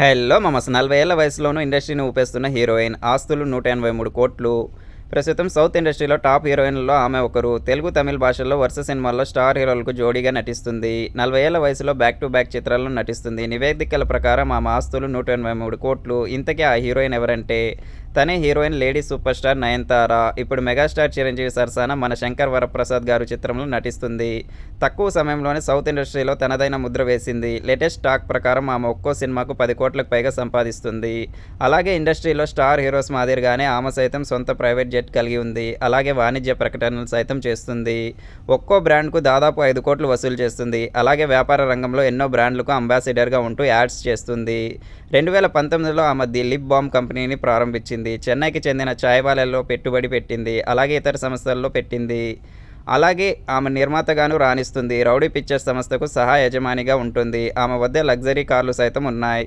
Hello మమస్ 40 ఏళ్ల వయసులోనూ ఇండస్ట్రీని ఊపేస్తున్న heroine. ఆస్తులు 183 కోట్లు. ప్రస్తుతం సౌత్ ఇండస్ట్రీలో టాప్ హీరోయిన్లలో ఆమె ఒకరు. తెలుగు, తమిళ్ భాషల్లో వరుస సినిమాల్లో స్టార్ హీరోలకు జోడీగా నటిస్తుంది. 40 ఏళ్ల వయసులో బ్యాక్ టు బ్యాక్ చిత్రాల్లో నటిస్తుంది. నివేదికల ప్రకారం ఆమె ఆస్తులు 183 కోట్లు. ఇంతకీ ఆ హీరోయిన్ ఎవరంటే తనే heroine lady super star Nayanthara. ఇప్పుడు మెగాస్టార్ చిరంజీవి సరసన మన శంకర్ వరప్రసాద్ గారు చిత్రంలో నటిస్తుంది. తక్కువ సమయంలోనే సౌత్ ఇండస్ట్రీలో తనదైన ముద్ర వేసింది. లేటెస్ట్ టాక్ ప్రకారం ఆమె ఒక్కో సినిమాకు 10 కోట్లకు పైగా సంపాదిస్తుంది. అలాగే ఇండస్ట్రీలో స్టార్ హీరోస్ మాదిరిగానే ఆమె సైతం సొంత ప్రైవేట్ జెట్ కలిగి ఉంది. అలాగే వాణిజ్య ప్రకటనలు సైతం చేస్తుంది. ఒక్కో బ్రాండ్కు దాదాపు 5 కోట్లు వసూలు చేస్తుంది. అలాగే వ్యాపార రంగంలో ఎన్నో బ్రాండ్లకు అంబాసిడర్గా ఉంటూ యాడ్స్ చేస్తుంది. 2019లో ఆమె ది లిప్ బామ్ కంపెనీని ప్రారంభించింది. చెన్నైకి చెందిన చాయ్వాలాలో పెట్టుబడి పెట్టింది. అలాగే ఇతర సంస్థల్లో పెట్టింది. అలాగే ఆమె నిర్మాతగాను రాణిస్తుంది. రౌడీ పిక్చర్స్ సంస్థకు సహా యజమానిగా ఉంటుంది. ఆమె వద్ద లగ్జరీ కార్లు సైతం ఉన్నాయి.